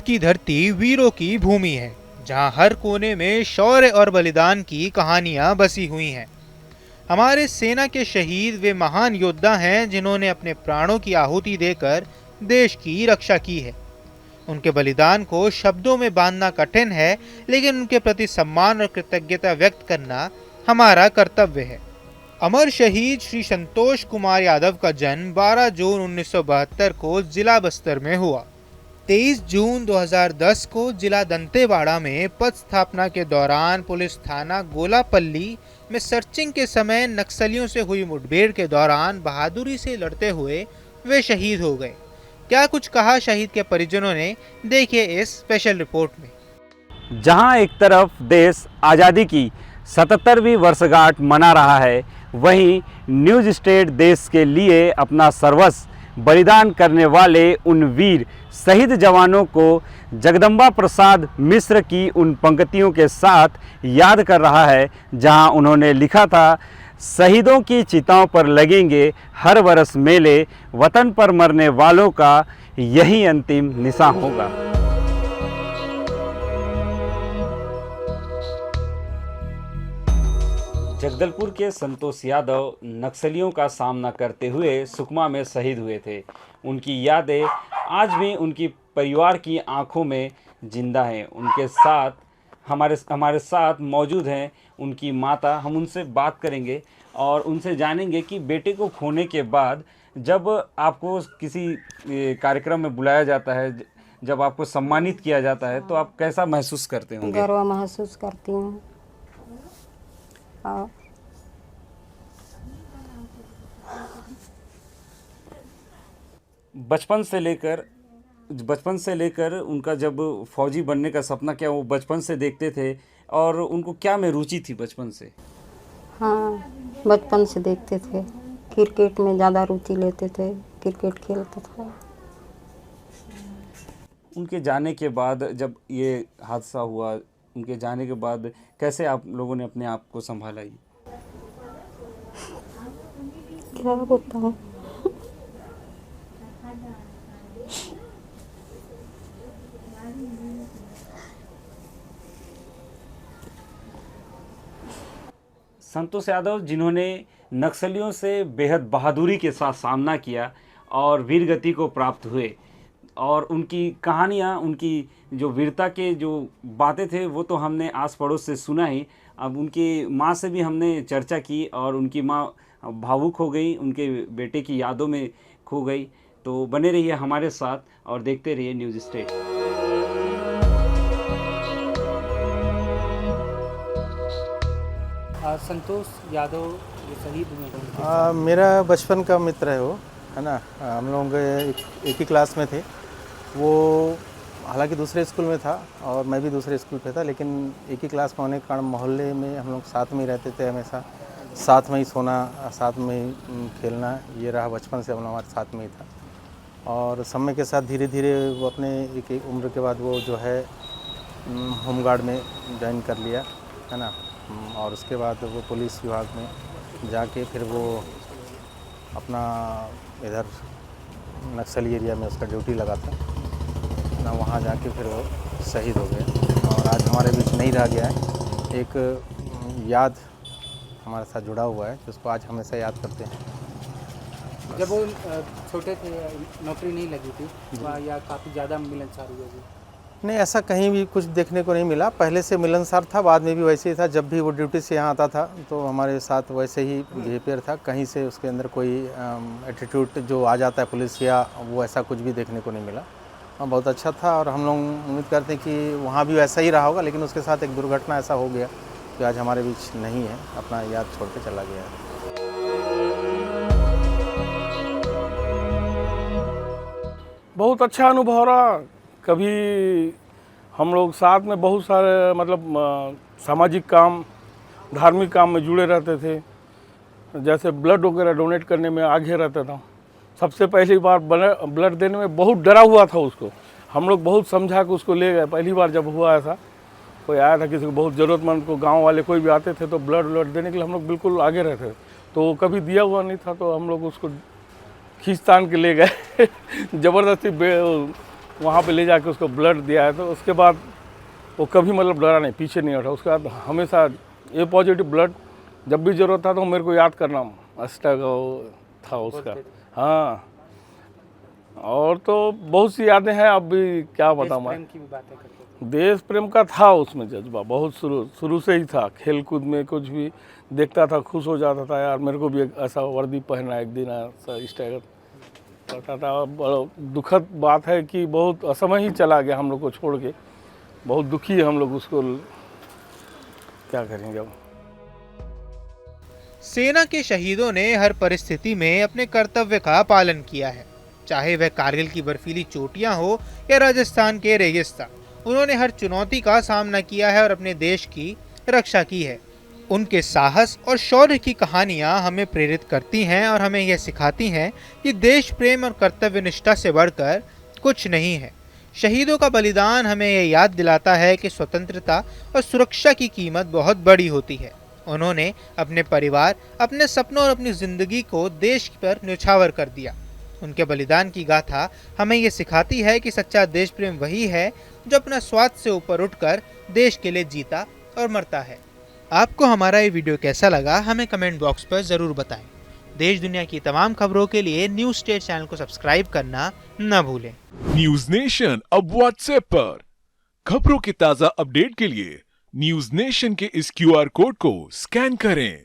की धरती वीरों की भूमि है, जहां हर कोने में शौर्य और बलिदान की कहानियां बसी हुई हैं। हमारे सेना के शहीद वे महान योद्धा हैं जिन्होंने अपने प्राणों की आहुति देकर देश की रक्षा की है। उनके बलिदान को शब्दों में बांधना कठिन है, लेकिन उनके प्रति सम्मान और कृतज्ञता व्यक्त करना हमारा कर्तव्य है। अमर शहीद श्री संतोष कुमार यादव का जन्म 12 जून 1972 को जिला बस्तर में हुआ। 23 जून 2010 को जिला दंतेवाड़ा में पद स्थापना के दौरान पुलिस थाना गोलापल्ली में सर्चिंग के समय नक्सलियों से हुई मुठभेड़ के दौरान बहादुरी से लड़ते हुए वे शहीद हो गए। क्या कुछ कहा शहीद के परिजनों ने, देखिए इस स्पेशल रिपोर्ट में। जहां एक तरफ देश आज़ादी की 77वीं वर्षगांठ मना रहा है, वहीं न्यूज स्टेट देश के लिए अपना सर्वस्व बलिदान करने वाले उन वीर शहीद जवानों को जगदम्बा प्रसाद मिश्र की उन पंक्तियों के साथ याद कर रहा है, जहां उन्होंने लिखा था, शहीदों की चिताओं पर लगेंगे हर वर्ष मेले, वतन पर मरने वालों का यही अंतिम निशान होगा। जगदलपुर के संतोष यादव नक्सलियों का सामना करते हुए सुकमा में शहीद हुए थे। उनकी यादें आज भी उनकी परिवार की आंखों में जिंदा हैं। उनके साथ हमारे साथ मौजूद हैं उनकी माता। हम उनसे बात करेंगे और उनसे जानेंगे कि बेटे को खोने के बाद जब आपको किसी कार्यक्रम में बुलाया जाता है, जब आपको सम्मानित किया जाता है, तो आप कैसा महसूस करते होंगे? गर्व महसूस करती हूँ। बचपन से लेकर उनका जब फौजी बनने का सपना, क्या वो बचपन से देखते थे और उनको क्या में रुचि थी बचपन से? हाँ, बचपन से देखते थे। क्रिकेट में ज़्यादा रुचि लेते थे, क्रिकेट खेलते थे। उनके जाने के बाद जब ये हादसा हुआ, उनके जाने के बाद कैसे आप लोगों ने अपने आप को संभाला? क्या बताऊं? संतोष यादव जिन्होंने नक्सलियों से बेहद बहादुरी के साथ सामना किया और वीरगति को प्राप्त हुए, और उनकी कहानियाँ, उनकी जो वीरता के जो बातें थे वो तो हमने आस पड़ोस से सुना ही। अब उनकी माँ से भी हमने चर्चा की और उनकी माँ भावुक हो गई, उनके बेटे की यादों में खो गई। तो बने रहिए हमारे साथ और देखते रहिए न्यूज़ स्टेट। संतोष यादव ये शहीद हुए? मेरा बचपन का मित्र है वो, है ना। हम लोग एक ही क्लास में थे। वो हालांकि दूसरे स्कूल में था और मैं भी दूसरे स्कूल पे था, लेकिन एक ही क्लास में होने के कारण मोहल्ले में हम लोग साथ में ही रहते थे। हमेशा साथ में ही सोना, साथ में ही खेलना, ये रहा बचपन से हम लोग हमारे साथ में ही था। और समय के साथ धीरे धीरे वो अपने एक उम्र के बाद वो जो है होमगार्ड में ज्वाइन कर लिया, है ना। और उसके बाद वो पुलिस विभाग में जाके फिर वो अपना इधर नक्सली एरिया में उसका ड्यूटी लगा था ना, वहाँ जाके फिर वो शहीद हो गए और आज हमारे बीच नहीं रह गया है। एक याद हमारे साथ जुड़ा हुआ है जिसको आज हमेशा याद करते हैं। जब वो छोटे थे, नौकरी नहीं लगी थी या काफ़ी ज़्यादा मिलनसार हुआ जी? नहीं, ऐसा कहीं भी कुछ देखने को नहीं मिला। पहले से मिलनसार था, बाद में भी वैसे ही था। जब भी वो ड्यूटी से यहाँ आता था तो हमारे साथ वैसे ही बिहेवियर था। कहीं से उसके अंदर कोई एटीट्यूड जो आ जाता है पुलिस या वो ऐसा कुछ भी देखने को नहीं मिला। बहुत अच्छा था और हम लोग उम्मीद करते हैं कि वहाँ भी वैसा ही रहा होगा। लेकिन उसके साथ एक दुर्घटना ऐसा हो गया कि आज हमारे बीच नहीं है, अपना याद छोड़ के चला गया है। बहुत अच्छा अनुभव रहा। कभी हम लोग साथ में बहुत सारे सामाजिक काम, धार्मिक काम में जुड़े रहते थे। जैसे ब्लड वगैरह डोनेट करने में आगे रहता था। सबसे पहली बार ब्लड देने में बहुत डरा हुआ था उसको। हम लोग बहुत समझा के उसको ले गए। पहली बार जब हुआ ऐसा, कोई आया था किसी को बहुत ज़रूरतमंद को, गांव वाले कोई भी आते थे तो ब्लड देने के लिए हम लोग बिल्कुल आगे रहते थे। तो वो कभी दिया हुआ नहीं था तो हम लोग उसको खींच तान के ले गए ज़बरदस्ती वहाँ पे ले जाके उसको ब्लड दिया है, तो उसके बाद वो कभी मतलब डरा नहीं, पीछे नहीं हटा। उसके बाद हमेशा ए पॉजिटिव ब्लड जब भी ज़रूरत था तो मेरे को याद करना, अस्टक था उसका। हाँ, और तो बहुत सी यादें हैं, अब भी क्या बताऊँ मैं। प्रेम की भी बातें करते थे। देश प्रेम का था उसमें जज्बा, बहुत शुरू से ही था। खेल कूद में कुछ भी देखता था खुश हो जाता था, यार मेरे को भी एक ऐसा वर्दी पहनना, एक दिन ऐसा इस टाइप करता था। बड़ा दुखद बात है कि बहुत असमय ही चला गया हम लोग को छोड़ के। बहुत दुखी है हम लोग उसको, क्या करेंगे अब। सेना के शहीदों ने हर परिस्थिति में अपने कर्तव्य का पालन किया है, चाहे वह कारगिल की बर्फीली चोटियां हो या राजस्थान के रेगिस्तान। उन्होंने हर चुनौती का सामना किया है और अपने देश की रक्षा की है। उनके साहस और शौर्य की कहानियां हमें प्रेरित करती हैं और हमें यह सिखाती हैं कि देश प्रेम और कर्तव्य निष्ठा से बढ़कर कुछ नहीं है। शहीदों का बलिदान हमें यह याद दिलाता है कि स्वतंत्रता और सुरक्षा की कीमत बहुत बड़ी होती है। उन्होंने अपने परिवार, अपने सपनों और अपनी जिंदगी को देश पर न्यौछावर कर दिया। उनके बलिदान की गाथा हमें ये सिखाती है कि सच्चा देश प्रेम वही है जो अपना स्वार्थ से ऊपर उठकर देश के लिए जीता और मरता है। आपको हमारा ये वीडियो कैसा लगा हमें कमेंट बॉक्स पर ज़रूर बताएं। देश दुनिया की तमाम खबरों के लिए न्यूज़ स्टेट चैनल को सब्सक्राइब करना न भूलें। न्यूज नेशन अब व्हाट्सएप पर खबरों के ताजा अपडेट के लिए न्यूज नेशन के इस QR कोड को स्कैन करें।